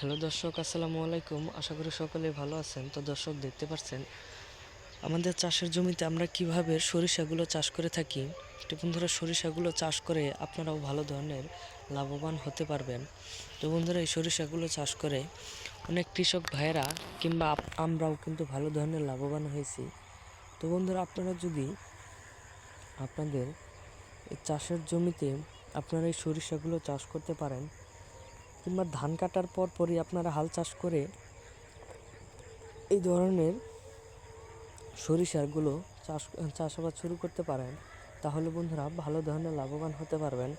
Hello দর্শক, আসসালামু আলাইকুম। আশা করি সকলে ভালো আছেন। তো দর্শক, দেখতে পাচ্ছেন আমাদের চাষের জমিতে আমরা কিভাবে সরিষাগুলো চাষ করে থাকি। তো বন্ধুরা, সরিষাগুলো চাষ করে আপনারাও ভালো ধরনের লাভবান হতে পারবেন। তো বন্ধুরা, এই সরিষাগুলো চাষ করে অনেক কৃষক ভাইয়েরা কিংবা আমরাও কিন্তু ভালো ধরনের লাভবান হয়েছি। তো বন্ধুরা, আপনারা যদি আপনাদের এই চাষের জমিতে আপনারা এই সরিষাগুলো চাষ করতে পারেন, কিংবা ধান কাটার পরই আপনারা হাল চাষ করে এই ধরনের সরিষাগুলো চাষাবাদ শুরু করতে পারেন, তাহলে বন্ধুরা ভালো ধরনের লাভবান হতে পারবেন।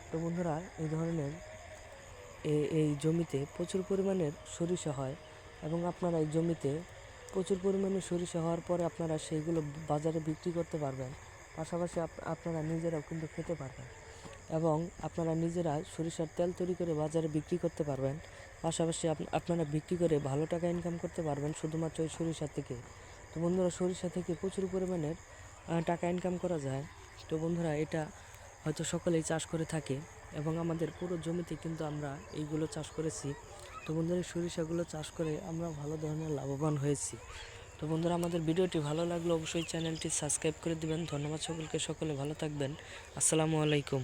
তো বন্ধুরা, এই ধরনের এই জমিতে প্রচুর পরিমাণের সরিষা হয় এবং আপনারা এই জমিতে প্রচুর পরিমাণে সরিষা হওয়ার পরে আপনারা সেইগুলো বাজারে বিক্রি করতে পারবেন। পাশাপাশি আপনারা নিজেরাও কিন্তু খেতে পারবেন এবং আপনারা নিজেরা সরিষার তেল তৈরি করে বাজারে বিক্রি করতে পারবেন। পাশাপাশি আপনারা বিক্রি করে ভালো টাকা ইনকাম করতে পারবেন শুধুমাত্র ওই সরিষা থেকে। তো বন্ধুরা, সরিষা থেকে প্রচুর পরিমাণের টাকা ইনকাম করা যায়। তো বন্ধুরা, এটা হয়তো সকলেই চাষ করে থাকে এবং আমাদের পুরো জমিতে কিন্তু আমরা এইগুলো চাষ করেছি। তো বন্ধুরা, সরিষাগুলো চাষ করে আমরা ভালো ধরনের লাভবান হয়েছি। তো বন্ধুরা, আমাদের ভিডিওটি ভালো লাগলে অবশ্যই চ্যানেলটি সাবস্ক্রাইব করে দিবেন। ধন্যবাদ সকলকে, সকলে ভালো থাকবেন। আসসালামু আলাইকুম।